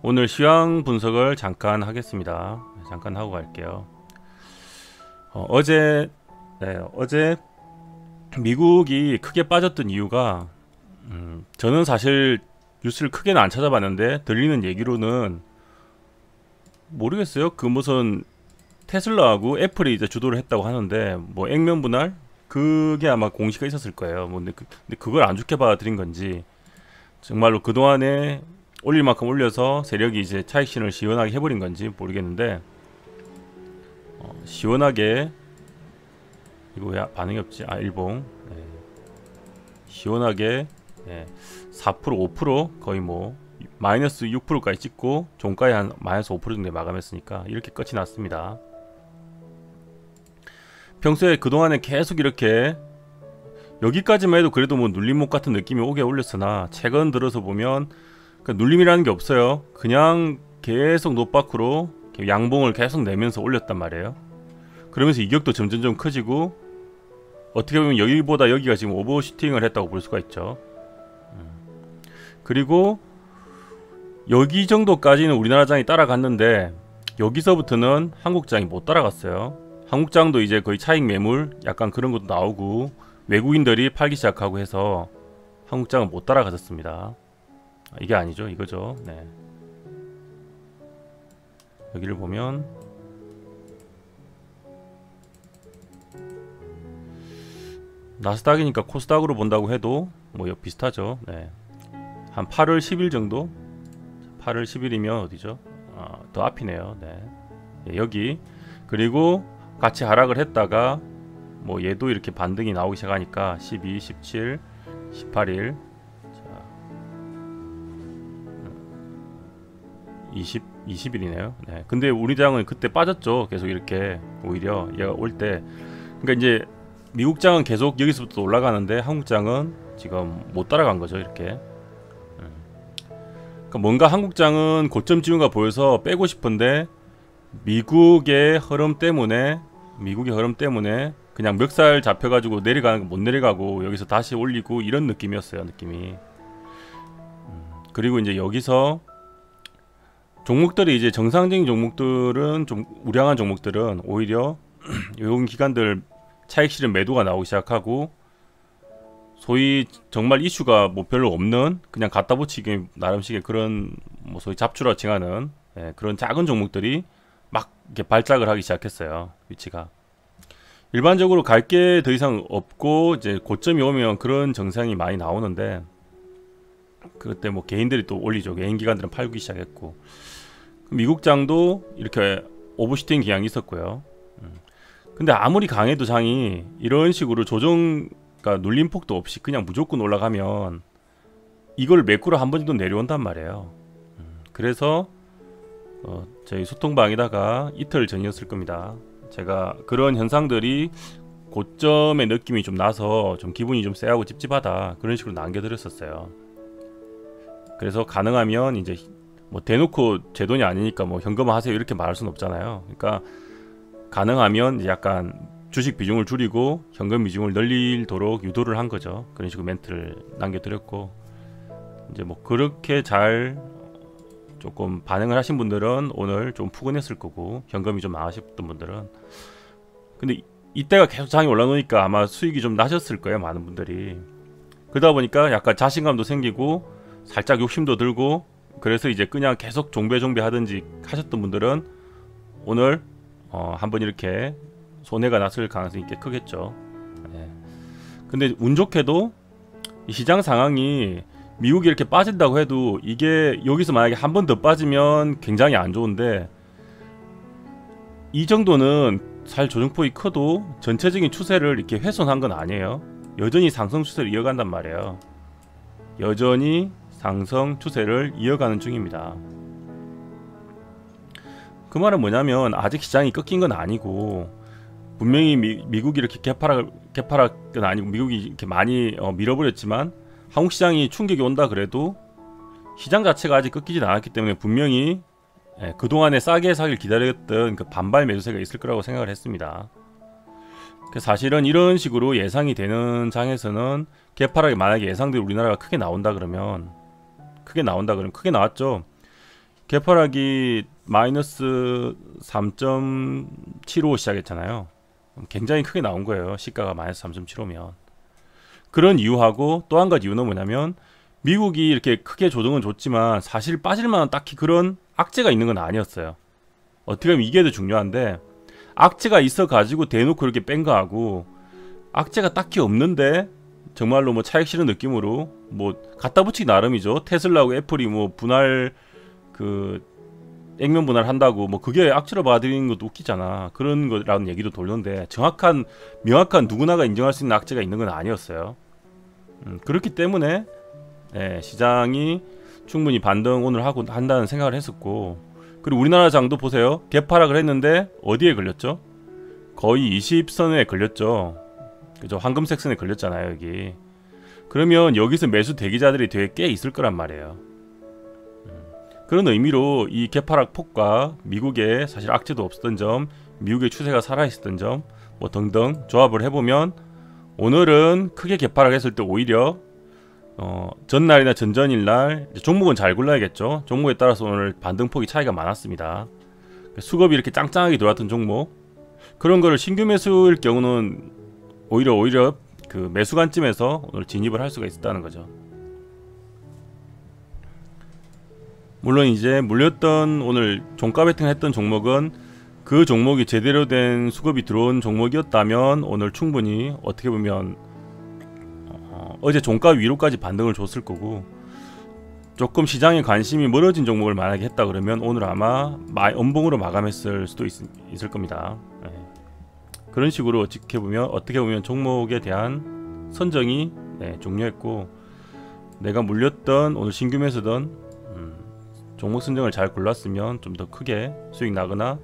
오늘 시황 분석을 잠깐 하겠습니다. 잠깐 하고 갈게요. 어제 미국이 크게 빠졌던 이유가 저는 사실 뉴스를 크게는 안 찾아봤는데 들리는 얘기로는 모르겠어요. 그 무슨 테슬라하고 애플이 이제 주도를 했다고 하는데 뭐 액면 분할 그게 아마 공시가 있었을 거예요. 뭐 근데 그걸 안 좋게 받아들인 건지 정말로 그동안에 올릴 만큼 올려서 세력이 이제 차익신을 시원하게 해버린 건지 모르겠는데 시원하게 이거 왜 반응이 없지? 일봉 시원하게 4% 5% 거의 뭐 마이너스 6%까지 찍고 종가에 한 마이너스 5% 정도에 마감했으니까 이렇게 끝이 났습니다. 평소에 그동안에 계속 이렇게 여기까지만 해도 그래도 뭐 눌림목 같은 느낌이 오게 올렸으나 최근 들어서 보면 눌림이라는 게 없어요. 그냥 계속 노박으로 양봉을 계속 내면서 올렸단 말이에요. 그러면서 이격도 점점 커지고 어떻게 보면 여기보다 여기가 지금 오버슈팅을 했다고 볼 수가 있죠. 그리고 여기 정도까지는 우리나라 장이 따라갔는데 여기서부터는 한국장이 못 따라갔어요. 한국장도 이제 거의 차익 매물 약간 그런 것도 나오고 외국인들이 팔기 시작하고 해서 한국장은 못 따라가졌습니다. 이게 아니죠, 이거죠. 여기를 보면 나스닥이니까 코스닥으로 본다고 해도 뭐 비슷하죠. 한 8월 10일 정도? 8월 10일이면 어디죠? 더 앞이네요. 여기. 그리고 같이 하락을 했다가 뭐 얘도 이렇게 반등이 나오기 시작하니까 12, 17, 18일 20일이네요. 근데 우리 장은 그때 빠졌죠. 계속 이렇게 오히려 얘가 올 때. 그러니까 이제 미국 장은 계속 여기서부터 올라가는데 한국 장은 지금 못 따라간 거죠. 이렇게. 그러니까 뭔가 한국 장은 고점 지우가 보여서 빼고 싶은데 미국의 흐름 때문에 그냥 멱살 잡혀가지고 내려가는 거 못 내려가고 여기서 다시 올리고 이런 느낌이었어요. 느낌이. 그리고 이제 여기서 종목들이 이제 정상적인 종목들은 좀 우량한 종목들은 오히려 외국인 기관들 차익 실현 매도가 나오기 시작하고 소위 정말 이슈가 뭐 별로 없는 그냥 갖다 붙이기 나름식의 그런 뭐 소위 잡주라 칭하는 그런 작은 종목들이 막 이렇게 발작을 하기 시작했어요. 위치가 일반적으로 갈 게 더 이상 없고 이제 고점이 오면 그런 정상이 많이 나오는데 그때 뭐 개인들이 또 올리죠. 개인 기관들은 팔기 시작했고 미국장도 이렇게 오버슈팅 기향이 있었고요. 근데 아무리 강해도 장이 이런 식으로 조정, 그러니까 눌림폭도 없이 그냥 무조건 올라가면 이걸 매꾸로 한 번 정도 내려온단 말이에요. 그래서 저희 소통방에다가 이틀 전이었을 겁니다. 제가 그런 현상들이 고점의 느낌이 좀 나서 좀 기분이 좀 쎄하고 찝찝하다 그런 식으로 남겨드렸었어요. 그래서 가능하면 이제 뭐 대놓고 제 돈이 아니니까 뭐 현금화 하세요 이렇게 말할 수는 없잖아요. 그러니까 가능하면 약간 주식 비중을 줄이고 현금 비중을 늘리도록 유도를 한 거죠. 그런 식으로 멘트를 남겨드렸고 이제 뭐 그렇게 잘 조금 반응을 하신 분들은 오늘 좀 푸근했을 거고 현금이 좀 나으셨던 분들은 근데 이때가 계속 장이 올라오니까 아마 수익이 좀 나셨을 거예요. 많은 분들이. 그러다 보니까 약간 자신감도 생기고 살짝 욕심도 들고 그래서 이제 그냥 계속 종배 하든지 하셨던 분들은 오늘 한번 이렇게 손해가 났을 가능성이 꽤 크겠죠. 근데 운 좋게도 이 시장 상황이 미국이 이렇게 빠진다고 해도 이게 여기서 만약에 한 번 더 빠지면 굉장히 안 좋은데 이 정도는 살 조정폭이 커도 전체적인 추세를 이렇게 훼손한 건 아니에요. 여전히 상승 추세를 이어간단 말이에요. 여전히 상승 추세를 이어가는 중입니다. 그 말은 뭐냐면 아직 시장이 꺾인 건 아니고 분명히 미국이 이렇게 개파락은 아니고 미국이 이렇게 많이 밀어버렸지만 한국 시장이 충격이 온다 그래도 시장 자체가 아직 꺾이진 않았기 때문에 분명히 그동안에 싸게 사길 기다렸던 그 반발 매수세가 있을 거라고 생각을 했습니다. 사실은 이런 식으로 예상이 되는 장에서는 개파락이 만약에 예상대로 우리나라가 크게 나온다 그러면 크게 나왔죠. 개파락이 마이너스 3.75 시작했잖아요. 굉장히 크게 나온 거예요. 시가가 마이너스 3.75면. 그런 이유하고 또 한 가지 이유는 뭐냐면 미국이 이렇게 크게 조정은 줬지만 사실 빠질 만한 딱히 그런 악재가 있는 건 아니었어요. 어떻게 보면 이게 더 중요한데, 악재가 있어 가지고 대놓고 이렇게 뺀 거하고 악재가 딱히 없는데 정말로 뭐 차익 실현 느낌으로 뭐 갖다 붙이기 나름이죠. 테슬라하고 애플이 뭐 분할 그 액면 분할 한다고 뭐 그게 악재로 봐드리는 것도 웃기잖아. 그런 거라는 얘기도 돌던데 정확한 명확한 누구나가 인정할 수 있는 악재가 있는 건 아니었어요. 그렇기 때문에 시장이 충분히 반등 오늘 하고 한다는 생각을 했었고, 그리고 우리나라 장도 보세요. 개파락을 했는데 어디에 걸렸죠? 거의 20선에 걸렸죠. 그죠? 황금색 선에 걸렸잖아요, 여기. 그러면 여기서 매수 대기자들이 되게 꽤 있을 거란 말이에요. 그런 의미로 이 개파락 폭과 미국의 사실 악재도 없었던 점, 미국의 추세가 살아있었던 점, 뭐 등등 조합을 해보면 오늘은 크게 개파락했을 때 오히려 전날이나 전전일날 종목은 잘 골라야겠죠. 종목에 따라서 오늘 반등폭이 차이가 많았습니다. 수급이 이렇게 짱짱하게 들어왔던 종목, 그런 거를 신규 매수일 경우는 오히려 그 매수관쯤에서 오늘 진입을 할 수가 있었다는 거죠. 물론 이제 물렸던 오늘 종가 베팅 했던 종목은 그 종목이 제대로 된 수급이 들어온 종목이었다면 오늘 충분히 어떻게 보면 어제 종가 위로까지 반등을 줬을 거고, 조금 시장에 관심이 멀어진 종목을 만약에 했다 그러면 오늘 아마 엄봉으로 마감했을 수도 있을 겁니다. 그런 식으로 어떻게 보면 종목에 대한 선정이 종료했고, 내가 물렸던 오늘 신규 매수든 종목 선정을 잘 골랐으면 좀 더 크게 수익 나거나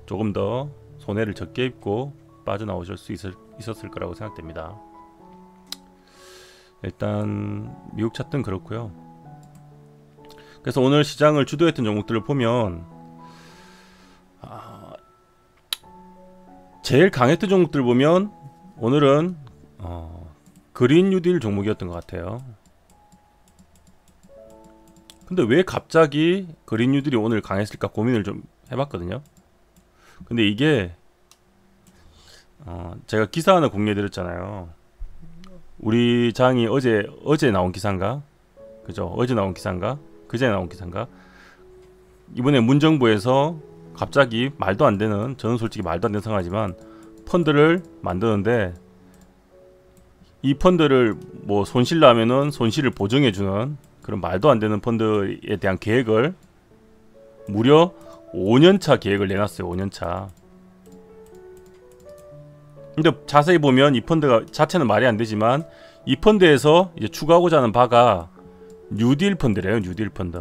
조금 더 손해를 적게 입고 빠져나오실 수 있었을 거라고 생각됩니다. 일단 미국 차트는 그렇고요. 그래서 오늘 시장을 주도했던 종목들을 보면 제일 강했던 종목들 보면 오늘은 그린 뉴딜 종목이었던 것 같아요. 근데 왜 갑자기 그린 뉴딜이 오늘 강했을까 고민을 좀 해봤거든요. 근데 이게 제가 기사 하나 공유해드렸잖아요. 우리 장이 어제 나온 기사인가? 그죠? 어제 나온 기사인가? 그제 나온 기사인가? 이번에 문정부에서 갑자기 말도 안 되는, 저는 솔직히 말도 안 되는 상황이지만 펀드를 만드는데, 이 펀드를 뭐 손실 나면은 손실을 보정해주는 그런 말도 안 되는 펀드에 대한 계획을 무려 5년차 계획을 내놨어요. 5년차. 근데 자세히 보면 이 펀드가 자체는 말이 안 되지만 이 펀드에서 이제 추가하고자 하는 바가 뉴딜 펀드래요. 뉴딜 펀드.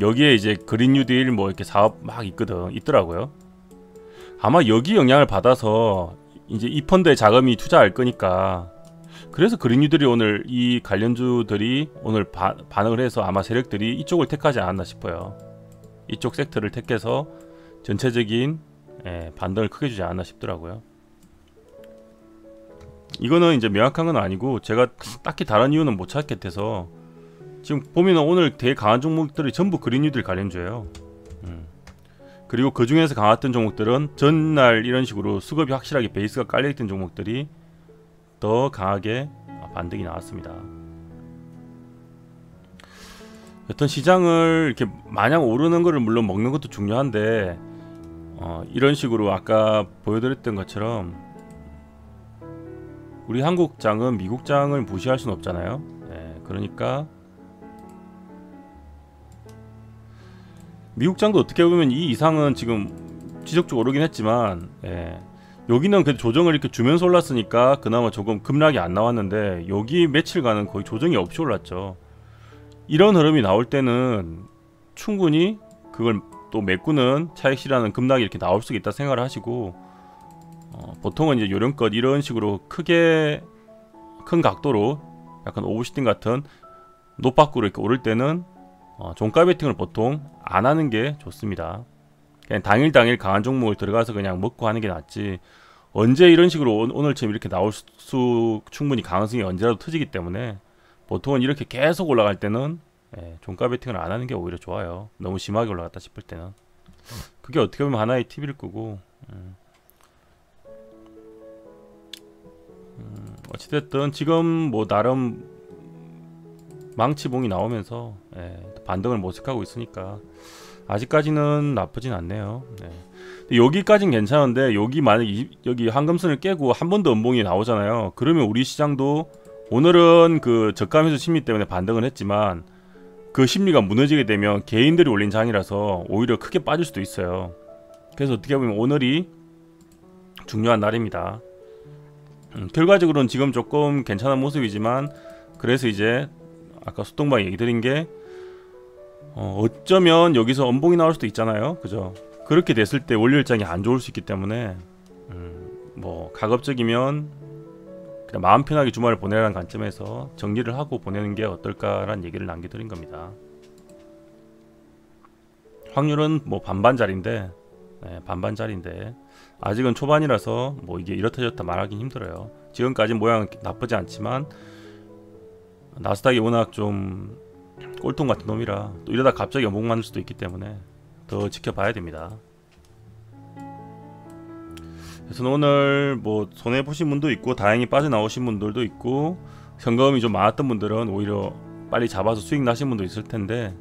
여기에 이제 그린 뉴딜 뭐 이렇게 사업 막 있더라고요. 아마 여기 영향을 받아서 이제 이 펀드에 자금이 투자할 거니까, 그래서 그린 뉴딜이 오늘 이 관련주들이 오늘 반응을 해서 아마 세력들이 이쪽을 택하지 않았나 싶어요. 이쪽 섹터를 택해서 전체적인 반등을 크게 주지 않았나 싶더라고요. 이거는 이제 명확한 건 아니고 제가 딱히 다른 이유는 못 찾겠대서, 지금 보면 오늘 되게 강한 종목들이 전부 그린 뉴딜 관련주예요. 그리고 그 중에서 강했던 종목들은 전날 이런 식으로 수급이 확실하게 베이스가 깔려있던 종목들이 더 강하게 반등이 나왔습니다. 여튼 시장을 이렇게 마냥 오르는 거를 물론 먹는 것도 중요한데, 이런 식으로 아까 보여드렸던 것처럼 우리 한국장은 미국장을 무시할 수는 없잖아요. 그러니까 미국장도 어떻게 보면 이 이상은 지금 지속적으로 오르긴 했지만, 여기는 그래도 조정을 이렇게 주면서 올랐으니까 그나마 조금 급락이 안 나왔는데, 여기 며칠간은 거의 조정이 없이 올랐죠. 이런 흐름이 나올 때는 충분히 그걸 또 메꾸는 차익 실현하는 급락이 이렇게 나올 수 있다 생각을 하시고, 보통은 이제 요령껏 이런 식으로 크게 큰 각도로 약간 오버슈팅 같은 노박구로 이렇게 오를 때는 종가 베팅을 보통 안 하는 게 좋습니다. 그냥 당일 강한 종목을 들어가서 그냥 먹고 하는 게 낫지, 언제 이런 식으로 오늘처럼 이렇게 나올 수 충분히 가능성이 언제라도 터지기 때문에 보통은 이렇게 계속 올라갈 때는 종가 베팅을 안 하는 게 오히려 좋아요. 너무 심하게 올라갔다 싶을 때는. 그게 어떻게 보면 하나의 팁일 거고. 어찌됐든 지금 뭐 나름 망치봉이 나오면서 반등을 모색하고 있으니까 아직까지는 나쁘진 않네요. 여기까진 괜찮은데 여기 만약 여기 황금선을 깨고 한 번 더 음봉이 나오잖아요. 그러면 우리 시장도 오늘은 그 저가매수 심리 때문에 반등을 했지만 그 심리가 무너지게 되면 개인들이 올린 장이라서 오히려 크게 빠질 수도 있어요. 그래서 어떻게 보면 오늘이 중요한 날입니다. 결과적으로는 지금 조금 괜찮은 모습이지만 그래서 이제 아까 소통방 얘기 드린 게 어쩌면 여기서 음봉이 나올 수도 있잖아요. 그죠? 그렇게 됐을 때 월요일장이 안 좋을 수 있기 때문에 뭐 가급적이면 그냥 마음 편하게 주말을 보내라는 관점에서 정리를 하고 보내는 게 어떨까라는 얘기를 남겨드린 겁니다. 확률은 뭐 반반짜리인데 반반짜리인데 아직은 초반이라서 뭐 이게 이렇다 저렇다 말하긴 힘들어요. 지금까지 모양은 나쁘지 않지만 나스닥이 워낙 좀 꼴통 같은 놈이라 또 이러다 갑자기 연봉 만들 수도 있기 때문에 더 지켜봐야 됩니다. 그래서 오늘 뭐 손해보신 분도 있고 다행히 빠져나오신 분들도 있고 현금이 좀 많았던 분들은 오히려 빨리 잡아서 수익 나신 분도 있을 텐데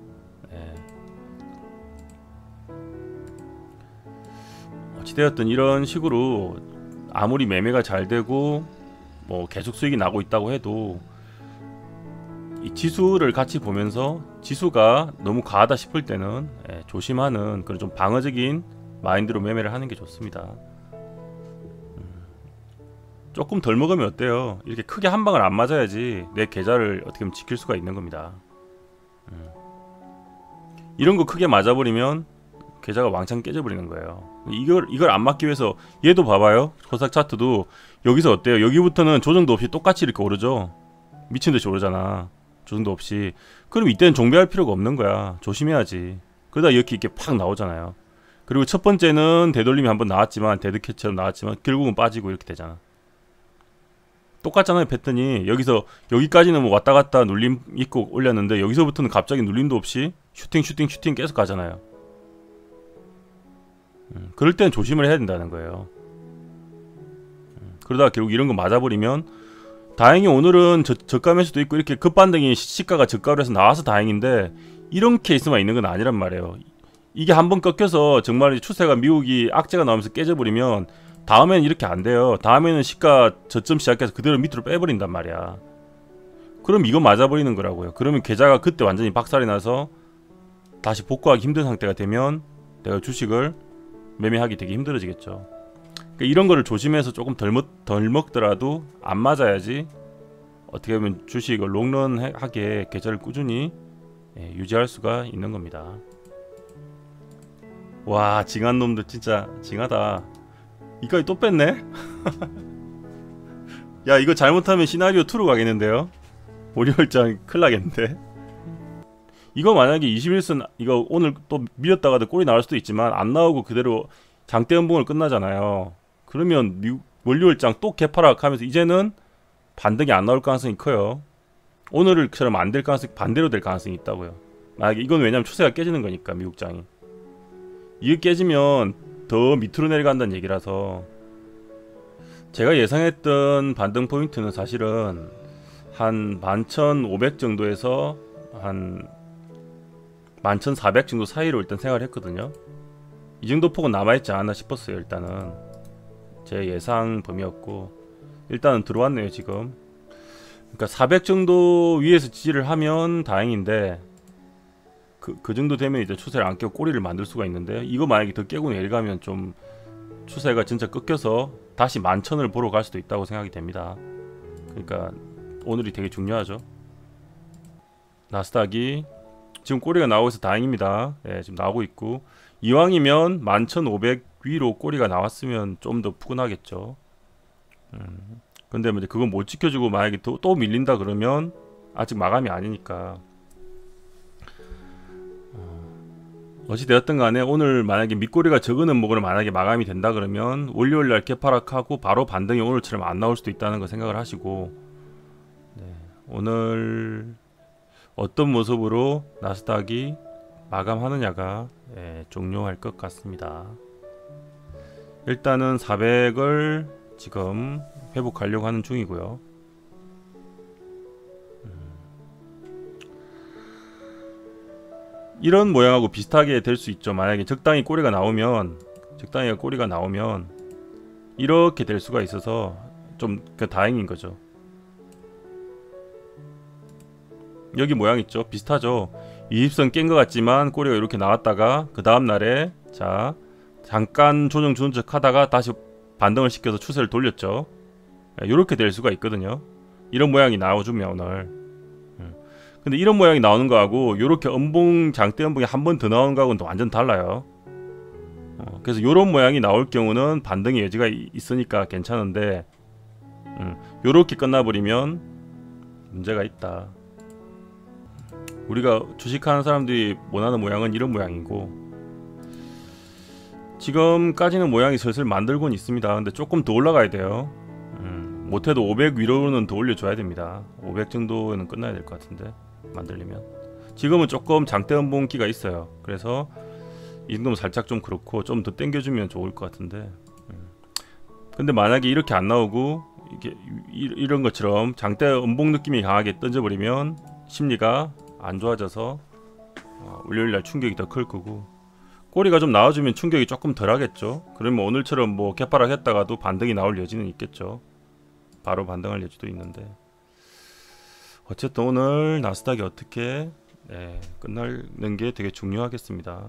어찌되었든 이런 식으로 아무리 매매가 잘 되고 뭐 계속 수익이 나고 있다고 해도 이 지수를 같이 보면서 지수가 너무 과하다 싶을 때는 조심하는 그런 좀 방어적인 마인드로 매매를 하는 게 좋습니다. 조금 덜 먹으면 어때요? 이렇게 크게 한 방을 안 맞아야지 내 계좌를 어떻게 보면 지킬 수가 있는 겁니다. 이런 거 크게 맞아버리면 계좌가 왕창 깨져버리는 거예요. 이걸 안 맞기 위해서 얘도 봐봐요. 코스닥 차트도 여기서 어때요? 여기부터는 조정도 없이 똑같이 이렇게 오르죠. 미친듯이 오르잖아. 조정도 없이. 그럼 이때는 종배할 필요가 없는 거야. 조심해야지. 그러다 이렇게 팍 나오잖아요. 그리고 첫 번째는 되돌림이 한번 나왔지만 데드캣처럼 나왔지만 결국은 빠지고 이렇게 되잖아. 똑같잖아요. 패턴이. 여기까지는 뭐 왔다갔다 눌림 있고 올렸는데 여기서부터는 갑자기 눌림도 없이 슈팅 계속 가잖아요. 그럴 때는 조심을 해야 된다는 거예요. 그러다가 결국 이런 거 맞아버리면 다행히 오늘은 저가 매수도 있고 이렇게 급반등이 시가가 저가로 해서 나와서 다행인데 이런 케이스만 있는 건 아니란 말이에요. 이게 한번 꺾여서 정말 추세가 미국이 악재가 나오면서 깨져버리면 다음에는 이렇게 안 돼요. 다음에는 시가 저점 시작해서 그대로 밑으로 빼버린단 말이야. 그럼 이거 맞아버리는 거라고요. 그러면 계좌가 그때 완전히 박살이 나서 다시 복구하기 힘든 상태가 되면 내가 주식을 매매하기 되게 힘들어지겠죠. 그러니까 이런 거를 조심해서 조금 덜 먹더라도 안 맞아야지 어떻게 보면 주식을 롱런하게 계좌를 꾸준히 유지할 수가 있는 겁니다. 와, 징한 놈들 진짜 징하다. 이까지 또 뺐네? 야, 이거 잘못하면 시나리오 2로 가겠는데요? 월요일장 큰일 나겠는데? 이거 만약에 21선 이거 오늘 또 밀었다가도 꼴이 나올 수도 있지만 안 나오고 그대로 장대 연봉을 끝나잖아요. 그러면 월요일장 또 개파락하면서 이제는 반등이 안 나올 가능성이 커요. 오늘처럼 안 될 가능성이 반대로 될 가능성이 있다고요. 만약에 이건 왜냐면 추세가 깨지는 거니까 미국장이. 이게 깨지면 더 밑으로 내려간다는 얘기라서 제가 예상했던 반등 포인트는 사실은 한 11,500 정도에서 한 11,400 정도 사이로 일단 생각을 했거든요. 이 정도 폭은 남아있지 않나 싶었어요. 일단은 제 예상 범위였고 일단은 들어왔네요 지금. 그러니까 400 정도 위에서 지지를 하면 다행인데 그 정도 되면 이제 추세를 안 깨고 꼬리를 만들 수가 있는데 이거 만약에 더 깨고 내려가면 좀 추세가 진짜 꺾여서 다시 11,000을 보러 갈 수도 있다고 생각이 됩니다. 그러니까 오늘이 되게 중요하죠. 나스닥이 지금 꼬리가 나오고 있어서 다행입니다. 지금 나오고 있고 이왕이면 11,500 위로 꼬리가 나왔으면 좀 더 푸근하겠죠. 근데 이제 그건 못 지켜주고 만약에 또 밀린다 그러면 아직 마감이 아니니까 어찌되었든 간에 오늘 만약에 밑꼬리가 적은 음목으로 만약에 마감이 된다 그러면 월요일날 개파락하고 바로 반등이 오늘처럼 안 나올 수도 있다는 거 생각을 하시고 오늘 어떤 모습으로 나스닥이 마감하느냐가 종료할 것 같습니다. 일단은 400을 지금 회복하려고 하는 중이고요. 이런 모양하고 비슷하게 될 수 있죠. 만약에 적당히 꼬리가 나오면 이렇게 될 수가 있어서 좀 다행인 거죠. 여기 모양 있죠? 비슷하죠? 20선 깬 것 같지만 꼬리가 이렇게 나왔다가 그 다음 날에 자 잠깐 조정 주는 척 하다가 다시 반등을 시켜서 추세를 돌렸죠. 이렇게 될 수가 있거든요. 이런 모양이 나와주면 오늘. 근데 이런 모양이 나오는 거하고 이렇게 음봉 장대 음봉이 한 번 더 나오는 거하고는 또 완전 달라요. 그래서 이런 모양이 나올 경우는 반등의 여지가 있으니까 괜찮은데 이렇게 끝나버리면 문제가 있다. 우리가 주식하는 사람들이 원하는 모양은 이런 모양이고, 지금까지는 모양이 슬슬 만들곤 있습니다. 근데 조금 더 올라가야 돼요. 못해도 500 위로는 더 올려줘야 됩니다. 500 정도는 끝나야 될 것 같은데, 만들려면. 지금은 조금 장대 음봉기가 있어요. 그래서 이 정도면 살짝 좀 그렇고 좀 더 당겨주면 좋을 것 같은데, 근데 만약에 이렇게 안 나오고 이런 것처럼 장대 음봉 느낌이 강하게 던져버리면 심리가 안 좋아져서 월요일날 충격이 더 클 거고, 꼬리가 좀 나와주면 충격이 조금 덜 하겠죠. 그러면 오늘처럼 뭐 개파락 했다가도 반등이 나올 여지는 있겠죠. 바로 반등할 여지도 있는데, 어쨌든 오늘 나스닥이 어떻게 끝나는 게 되게 중요하겠습니다.